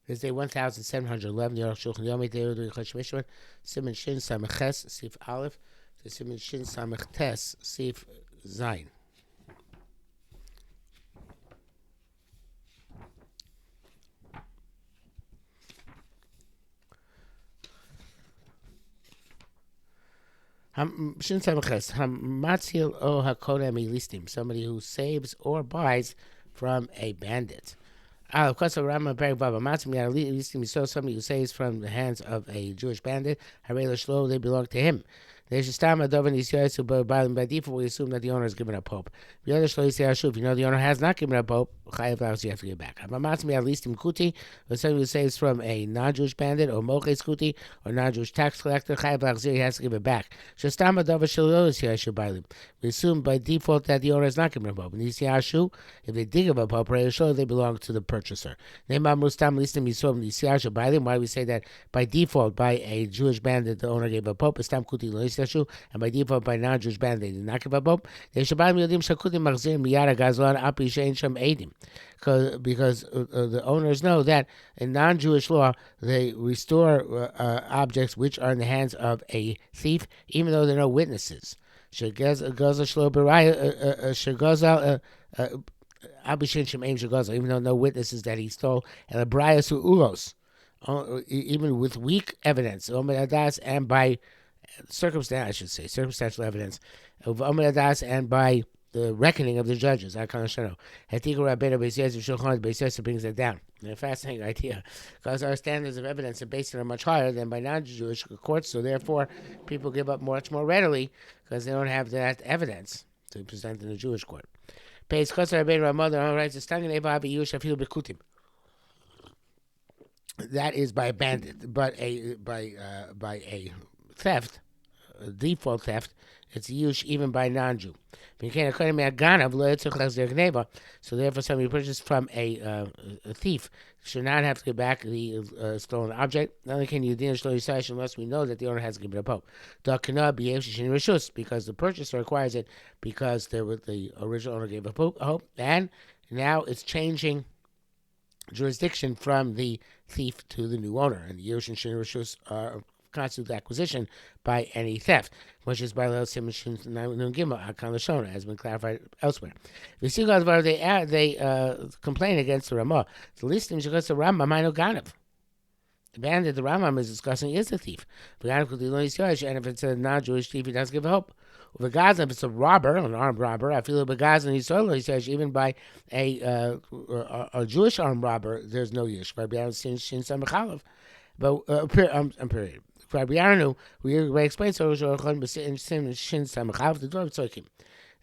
This day 1711. The Arukh HaShulchan Yom Arukh HaShulchan Siman Shin Samech Ches Sif Aleph to Siman Shin Samech Tes Sif Zayin. Shin Samech Ches Hamatzil O Hakodem Listim, somebody who saves or buys from a bandit. Of course, Rama Perek Baba Matzim Yad Listim. You saw somebody who saves from the hands of a Jewish bandit. Harei L'Shlo, they belong to him. They should stop at Dovan Yisrael, but by default, we assume that the owner has given up hope. The other Shlo Yisrael Shuv, if you know the owner has not given up hope, Chayav Lachs, you have to give back. Matzim Yad Listim Kuti, or somebody who saves from a non-Jewish bandit, or Moches Kuti, or non-Jewish tax collector, Chayav Lachs, he has to give it back. Shestam at Dovan Shlo Yisrael Shuv, we assume by default that the owner has not given up hope. And Yisrael Shuv, if they did give up hope, they belong to the purchaser. Why we say that by default, by a Jewish bandit, the owner gave up hope, and by default, by non-Jewish bandit, they did not give up hope. Because the owners know that in non-Jewish law, they restore objects which are in the hands of a thief, even though there are no witnesses. Even though no witnesses that he stole, and even with weak evidence, and by circumstantial evidence, and by the reckoning of the judges. Brings that down. And a fascinating idea, because our standards of evidence are based on much higher than by non-Jewish courts, so therefore people give up much more readily because they don't have that evidence to present in the Jewish court. That is by a bandit, but by a theft, a default theft, it's used even by non-Jew. So therefore, somebody purchased from a thief should not have to give back the stolen object. Not only can you unless we know that the owner has given up hope. Because the purchaser requires it because the original owner gave up hope, and now it's changing jurisdiction from the thief to the new owner, and the Yerushin Shin Rishus are constitute acquisition by any theft, which is by has been clarified elsewhere. We see they complain against the Ramah. The least thing because the Rambam Ganav. The bandit the Rambam is discussing is a thief. And if it's a non-Jewish thief, he doesn't give hope. If it's a robber, an armed robber, I feel Begazan he says even by a Jewish armed robber, there's no yish. But period. We explain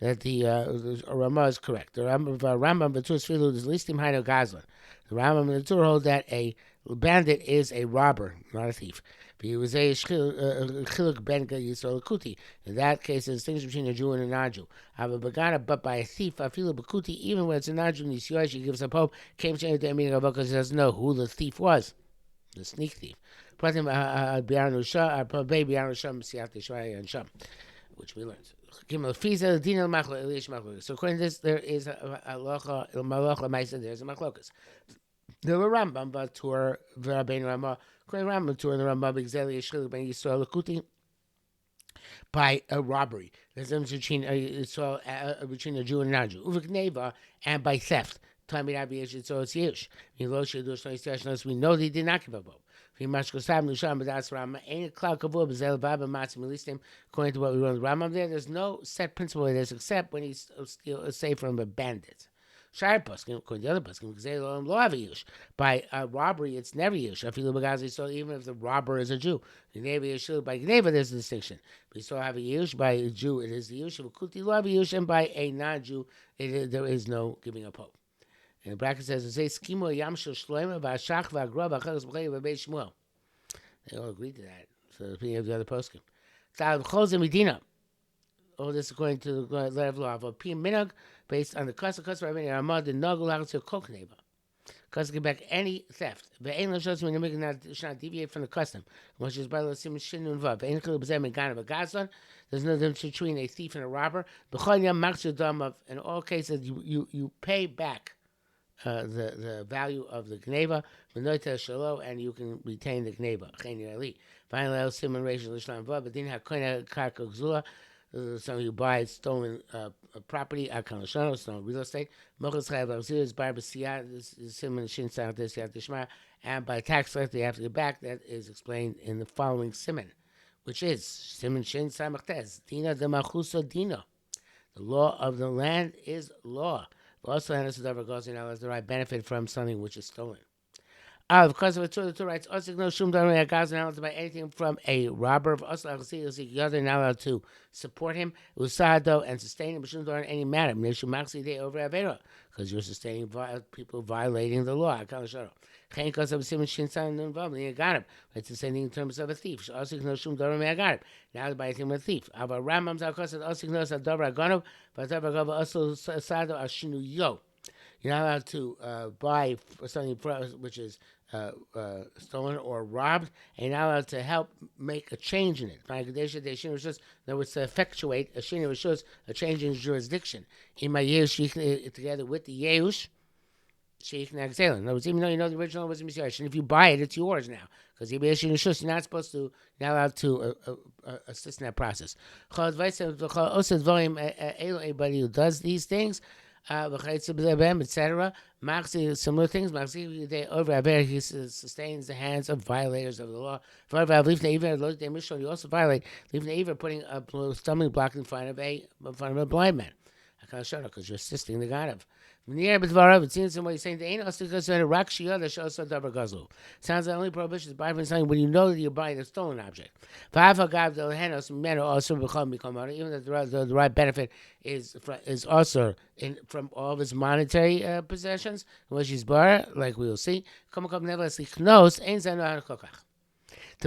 that the Ramah is correct. The Rambam B'Tur Sfilu is listim Haino Gazlan. The Rambam B'Tur hold that a bandit is a robber, not a thief. In that case, the distinction between a Jew and a non-Jew. But by a thief, even when it's a non-Jew, he gives up hope. Came to the meaning of because he doesn't know who the thief was, the sneak thief. Which we learned. So according to this, there is a there's a machlokas. The Rambam Batur V'Rabbeinu Ramah, according to Rambam Batur and the Rambam B'Gzeli Yishchil Ben Yisrael Lakuti by a robbery. There's a difference between a Jew and a non-Jew. Uvekneva and by theft. We know they did not give up hope. According to what we learned in Rambam there's no set principle in this except when he's saved from a bandit. According to the other poskim, by robbery it's never yush. So even if the robber is a Jew, by Gneva there's a distinction. We still have a yush. By a Jew it is the yush. And by a non-Jew there is no giving up hope. And the bracket says, They all agree to that. So the opinion of the other poskim. All this according to the letter of law of a minhag based on the custom of Ramad the Nagul to Kokneva. Custom can back any theft. But ain't shows when you should not deviate from the custom. Which is by the sim shin and vav. Ain't there's no difference between a thief and a robber. In all cases you pay back the value of the gneva, and you can retain the gneva. Finally, Simon Rachel Ishlam Vav, but then Hakoina Karka Gzula, someone who buys stolen property, Akan stolen real estate, Mochas Chayav Lachzir, Bar B'Siyah, this is Simon Shin Sa'at Siyat Tishma, and by tax collector they have to get back. That is explained in the following Simon, which is Simon Shin Samachtes, Dina de Machusa Dina. The law of the land is law. Also, and this is never goes in as the right benefit from something which is stolen. Because of the two rights, also no shum don't have not allowed to buy anything from a robber. Also, you're not allowed to support him, usado, and sustain him. Shum don't any matter. Because you're sustaining people violating the law. It's the same thing in terms of a thief. Also, no shum don't have now to buy anything from a thief. Ava Ramam Zakos also knows a dobra ganov, but dobra also sado ashinu yo. You're not allowed to buy something which is stolen or robbed, and you're not allowed to help make a change in it. In other words, to effectuate a change in jurisdiction. Together with the Yehush, in other words, even though you know the original was a Messiah, if you buy it, it's yours now. Because you're not supposed to, you're not allowed to assist in that process. Anybody who does these things, etc. Similar things. He sustains the hands of violators of the law. You also violate putting a stumbling block in front of a blind man. Because you're assisting the God of. It seems in what he's saying, sounds like the only prohibition is buying something when you know that you're buying a stolen object. Even though the right benefit is also from all of his monetary possessions, which is bar, like we will see. To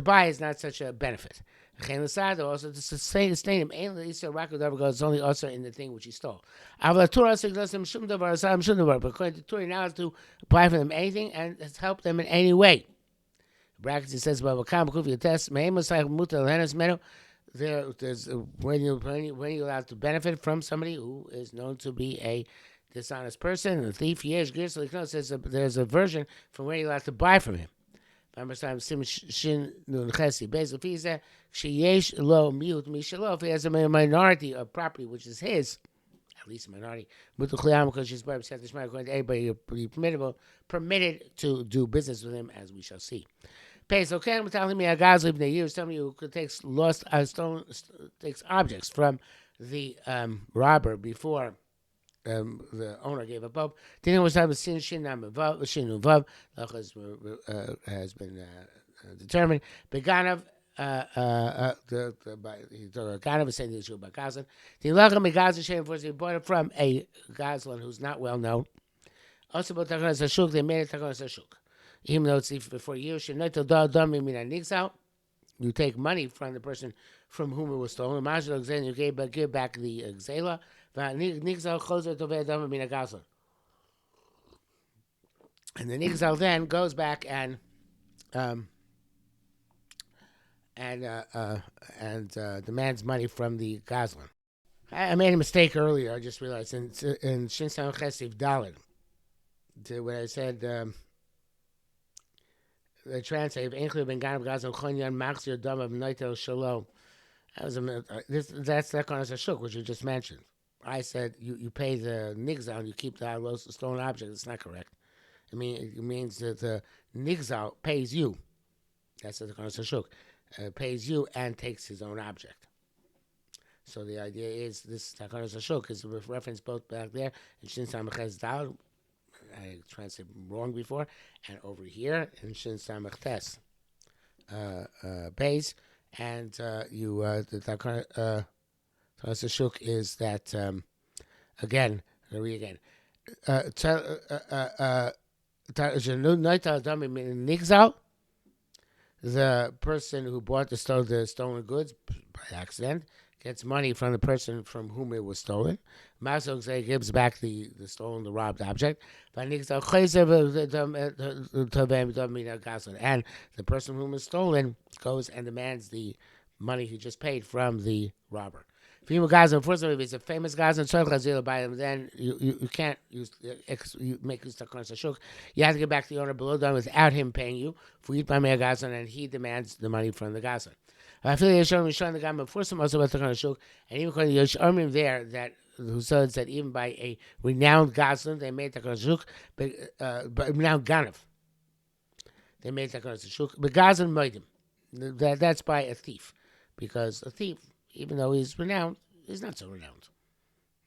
buy is not such a benefit. Also to sustain him, it's only also in the thing which he stole. But according to Torah, you're not allowed to buy from them anything and help them in any way. Brackets, it says, there's when you're allowed to benefit from somebody who is known to be a dishonest person, a thief, there's a version from where you're allowed to buy from him. If he has a minority of property which is his, at least a minority, because she's according to everybody, you're permitted to do business with him, as we shall see. So telling me a guy's living a year, somebody who takes takes objects from the robber before the owner gave a vote. Then was having sin vav has been determined. Beganav the Ganav is saying the issue about Gazlan. The Lacham Gazlan Shem for he bought it from a Gazlan who's not well known. Also about Takanas Hashuk, they made it Takanas Hashuk. Even though it's for years, you take money from the person from whom it was stolen. You give back the Xela. And the Nigzal then goes back and demands money from the Gazlan. I made a mistake earlier. I just realized in Shinsan Chesiv Dalid, when I said the translate Enchli ben Ganav Gazlan Chonyan Maxir Dam of Noitel Shalom. That's that kind of shuk which you just mentioned. I said you pay the nigzal, you keep the stolen object. It's not correct. It means that the nigzal pays you. That's the kind of shuk. Pays you and takes his own object. So the idea is this Takanas Hashuk is a reference both back there in Shin Samach Dal. I translated wrong before, and over here in Shin Samach Tes pays, and the Takanas Hashuk is that again. I'll read again. The person who bought the stolen goods by accident gets money from the person from whom it was stolen. Masok gives back the robbed object. And the person whom is stolen goes and demands the money he just paid from the robber. Female Gazan, first of all, if it's a famous Gazan, Tzorech Lazil by him, then you can't use you make use of Takon Sashuk. You have to get back to the owner below down without him paying you for Yit Bamei Gazan, and he demands the money from the Gazan. I feel Yeshon Rishon the Gam before some also about Takon Sashuk, and even according to Yeshomim there that who says that even by a renowned Gazan they made Takon Sashuk, but renowned Ganav they made Takon Sashuk, but Gazan made him. That's by a thief, because a thief, even though he's renowned, he's not so renowned.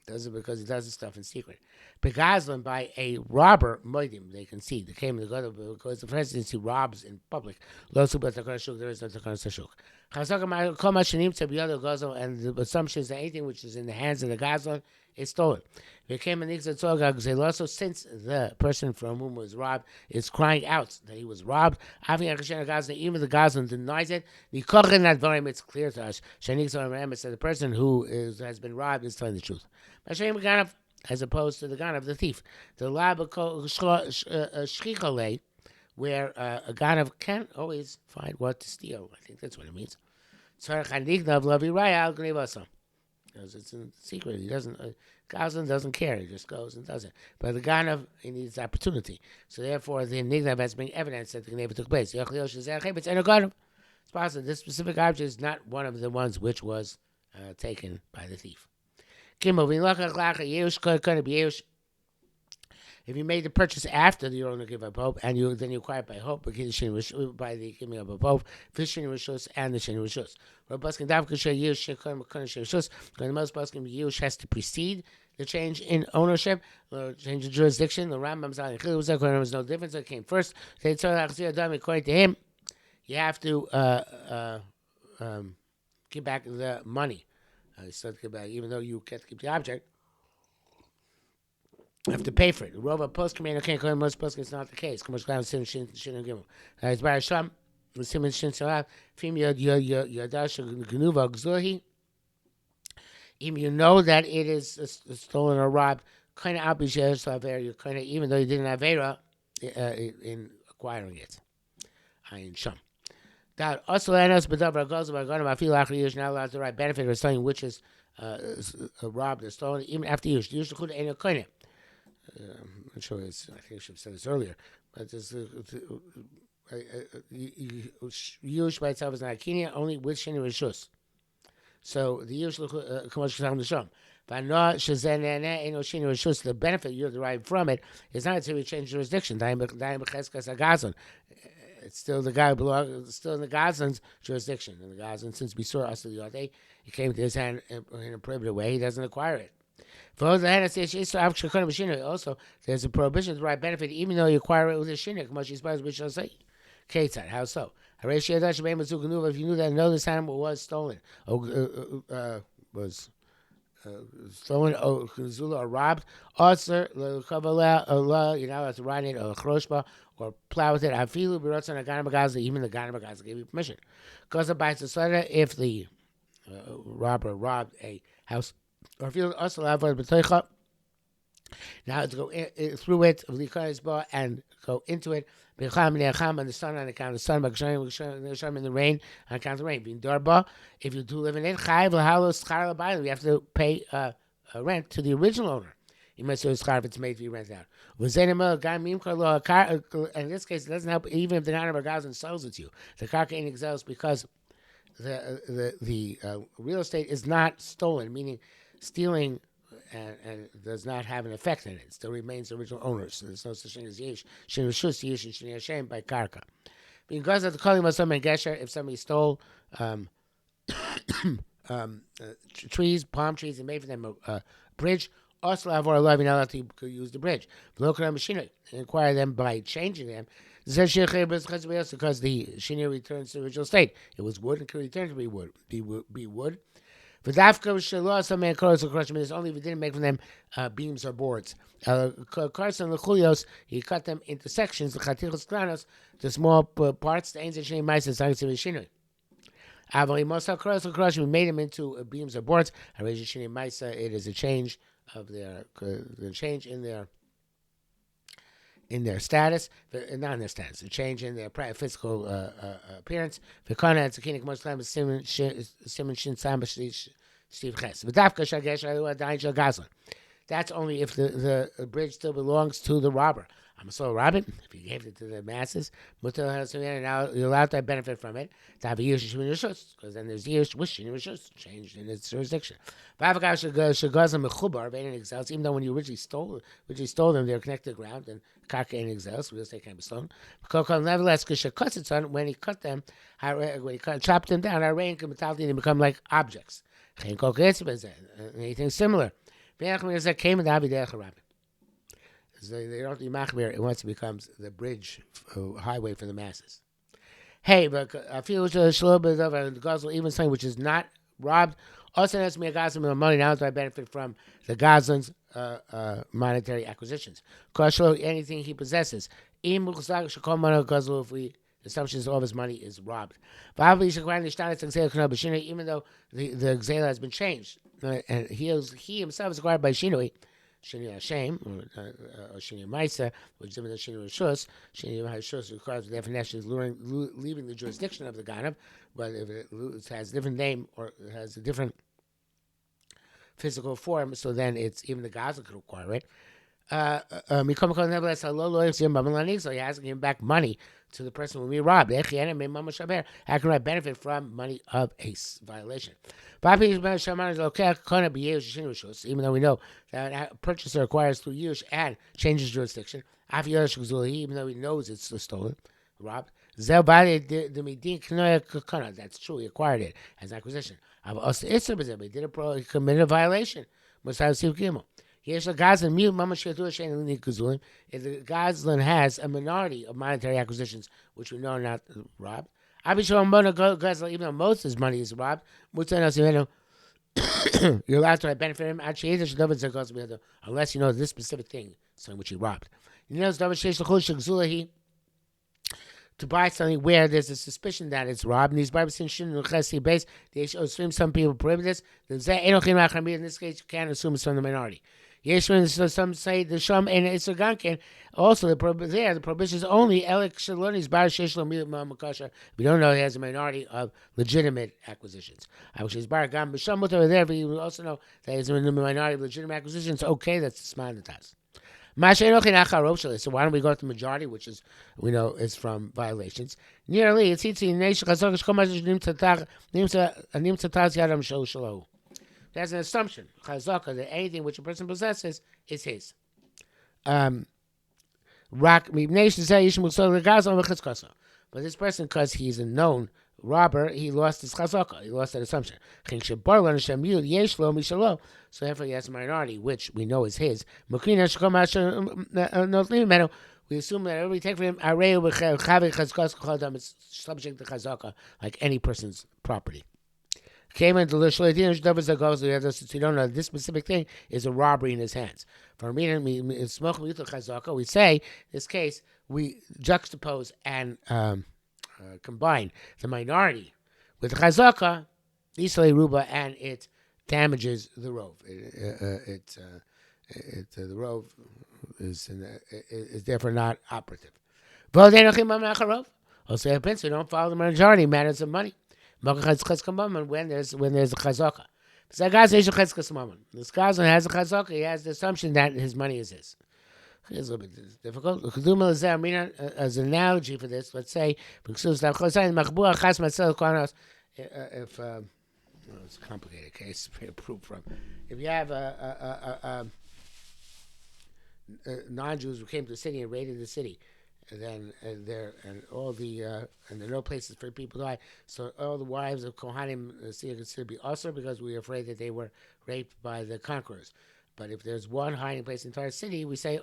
Does it because he does his stuff in secret. Begazlan by a robber, moidim, they can see. They came to go because the presidency robs in public. There is no Takon Sashuk. And the assumption is that anything which is in the hands of the Gazlan is stolen. Became an also since the person from whom was robbed is crying out that he was robbed. Even the Gazlan denies it. It's clear to us that the person who has been robbed is telling the truth. As opposed to the Ganav, the thief. The Shchichale, where a Ganav can't always find what to steal. I think that's what it means. Because it's in secret. He doesn't. Gazlan doesn't care. He just goes and does it. But the Ganav, he needs opportunity. So therefore, the Nignav has been evidence that the Gneva took place. It's possible this specific object is not one of the ones which was taken by the thief. If you made the purchase after the owner gave up hope, and then you acquire it by hope, by the giving up of hope, fishing rishus and the shin rishus. The most basking yush has to precede the change in ownership, or change in jurisdiction. The Rambam's there was no difference. It came first. According to him, you have to give back the money. Even though you get to keep the object, you have to pay for it. Rova post command can't call most post it's not the case. Come on, shin gimel. It's by Sham. The Simon shin salav. Female yadash gnuva gzurhi. Even you know that it is stolen or robbed. Kind of abisher slaver. You kind of even though you didn't have avera in acquiring it. Ayin Sham. That also learns, but I feel like you're not allowed to write benefit or something which is robbed or stolen, even after use. Use the could ain't a coin. I'm not sure. I think I should have said this earlier, but this use by itself is not a kinya, only with sheni rishus. So the use commercial the sham. The benefit you're derived from it is not until you change jurisdiction. It's still the guy belongs still in the Gazan's jurisdiction. And the Gazan, since we saw us the other day, he came to his hand in a prohibited way. He doesn't acquire it. Also, there's a prohibition to write benefit even though you acquire it with a shinik. Much as we shall say. Ketzad, how so? If you knew that this animal was stolen, was stolen or robbed, you're not allowed to ride it or chroshba or plow with it. I feel even the Ganabagaza gave you permission. Because if the robber robbed a house or field, also now to go through it and go into it. And the sun on account of the sun, in the rain on account of the rain. Being darba, if you do live in it, you have to pay rent to the original owner. You must say if it's made to be rented out. In this case, it doesn't help even if the Ganav Gazan sells it to you. The karka ain't exils because the real estate is not stolen, meaning stealing and does not have an effect in it. It still remains the original owners. So there's no such thing as yesh. Shin rishus yesh and shin yashem by karka. Because of the calling of some gesher, if somebody stole trees, palm trees, and made for them a bridge, also have or love, you're not allowed to use the bridge. Acquire them by changing them. Because the shini returns to the original state. It was wood and could return to be wood. Be wood. It's only if he didn't make from them beams or boards. Carson Lechulios, he cut them into sections, the small parts, the ancient shini mice, we made them into beams or boards. It is a change of the change in their status, not in their status, a change in their physical appearance. Steve Ches. V'dafka shagesh alu adayin shel gazlan. That's only if the bridge still belongs to the robber. I'm still robbing. If you gave it to the masses, now you're allowed to benefit from it. To have a Yush Rishus, because then there's Yush Wishing Rishus changed in its jurisdiction. Even though when you originally stole them, they were connected to the ground and Karka and Exels, real estate can't be stolen. Nevertheless, when he cut them, when he chopped them down, they become like objects. Anything similar. They don't do machmir once it becomes the bridge, highway for the masses. Hey, but I feel it's a little bit of a gazelle, even something which is not robbed. Also, has to be a gazelle money. Now do I benefit from the gazlan's monetary acquisitions? Anything he possesses. If the assumption is all of his money is robbed. Even though the exile has been changed. And he himself is acquired by Shinui. Shinui Hashem, or Shinui Maisa, which is different than Shinui Rishus. Shinui Rishus requires the definition is leaving the jurisdiction of the Ganav, but if it has a different name or it has a different physical form, so then it's even the Gaza could acquire it. Nevertheless, so he has to give back money to the person when we robbed. How can I benefit from money of a violation? Even though we know that a purchaser acquires through Yush and changes jurisdiction, even though he knows it's stolen, robbed. That's true, he acquired it as acquisition. He committed a violation. If the Gazlan has a minority of monetary acquisitions, which we know are not robbed, even though most of his money is robbed, you're allowed to benefit him unless you know this specific thing, something which he robbed. To buy something where there's a suspicion that it's robbed, and these some people prohibit this. In this case, you can't assume it's from the minority. Some say the Sham and Isagankin. Also, the prohibition is only Elek Shaloni's Bar Sheshlo Makasha. We don't know he has a minority of legitimate acquisitions. Actually, Bar Gam Bisham over there, but we also know that he's a minority of legitimate acquisitions. Okay, that's the smile that does. So why don't we go to the majority, which is we know is from violations? Nearly, it's there's an assumption, chazaka, that anything which a person possesses is his. But this person, because he's a known robber, he lost his chazaka, he lost that assumption. So therefore he has a minority, which we know is his. We assume that every we take from him, it's subject to chazaka, like any person's property. Came into the you don't know this specific thing is a robbery in his hands. For me, we say in this case we juxtapose and combine the minority with the chazaka, Isle Ruba, and it damages the rove. The rove is therefore not operative. Also, don't follow the majority matters of money. When there's a chazaka. This Gazlan has a chazaka, he has the assumption that his money is his. It's a little bit difficult. As an analogy for this, let's say, if it's a complicated case to prove from. If you have non-Jews who came to the city and raided the city, and then there are no places for people to die. So all the wives of Kohanim are considered to be usher because we are afraid that they were raped by the conquerors. But if there's one hiding place in the entire city, we say,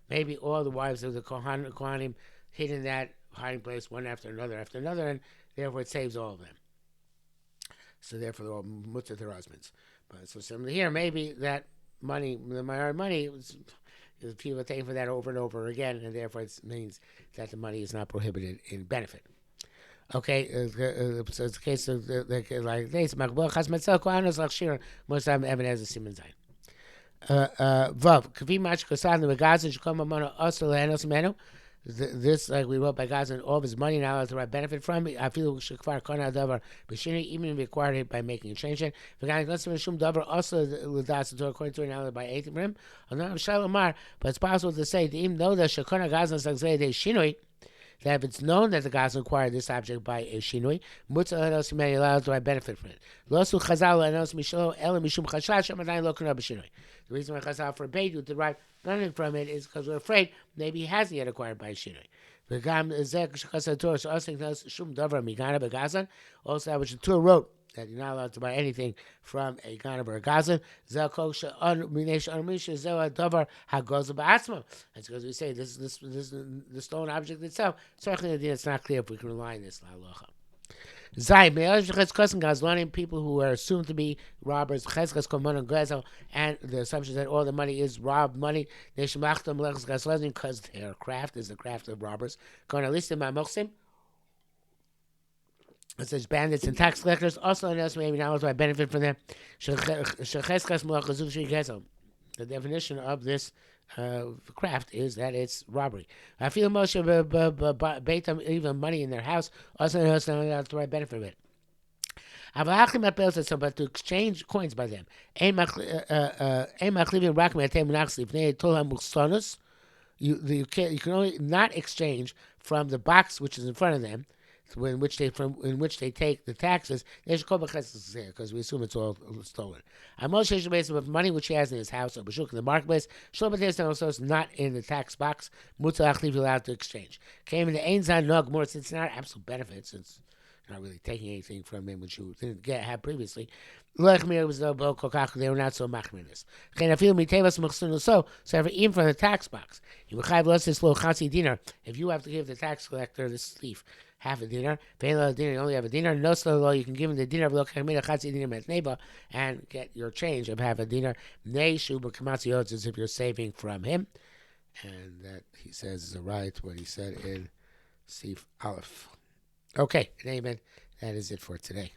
maybe all the wives of the Kohanim hid in that hiding place one after another, and therefore it saves all of them. So therefore they're all mutter their husbands. But so similarly here, maybe that money, the minority money, people are paying for that over and over again, and therefore it means that the money is not prohibited in benefit. Okay, so it's a case of like this. Most time Evan has a Simon Zayin. Vav, kavi mach kosad the Gaza should come among us to Lenos Menu. This, like we wrote by God's and all of his money now to benefit from it. I feel shekvar kona davar b'shinui, even if acquired it by making a change. The guy doesn't shum davar also l'das the Torah according to now by 8 rim. But it's possible to say even though the shekona gazan sagzei de shinui, that if it's known that the Gazan acquired this object by a shinui, mutzah enos may allow to benefit from it. Losu chazal enos mishlo el mishum chashash amadayin lo kana b'shinui. The reason why Chazal forbade you to derive nothing from it is because we're afraid maybe he hasn't yet acquired by a shinui. Also, that which the Torah wrote that you're not allowed to buy anything from a Ganav or a Gazan. That's because we say this the stone object itself. Certainly, it's not clear if we can rely on this. Zai, people who are assumed to be robbers, and the assumption that all the money is robbed money, because their craft is the craft of robbers. It says bandits and tax collectors. Also, maybe not to benefit from them. The definition of this craft is that it's robbery. I feel most of Beitam, even money in their house, also not allowed to benefit from it. But to exchange coins by them. You can only not exchange from the box which is in front of them, in which they take the taxes. They should call because we assume it's all stolen. With money which he has in his house or in the marketplace, also is not in the tax box. Allowed to exchange. Came in the Ein Zan Nog more since it's not absolute benefit, since not really taking anything from him which you didn't have previously. They were not so machmir in this. So even from the tax box, if you have to give the tax collector this thief half a dinar, you only have a dinar. No slow law, you can give him the dinar and get your change of half a dinar. As if you're saving from him, and that he says is right what he said in Sif Aleph. Okay, amen. That is it for today.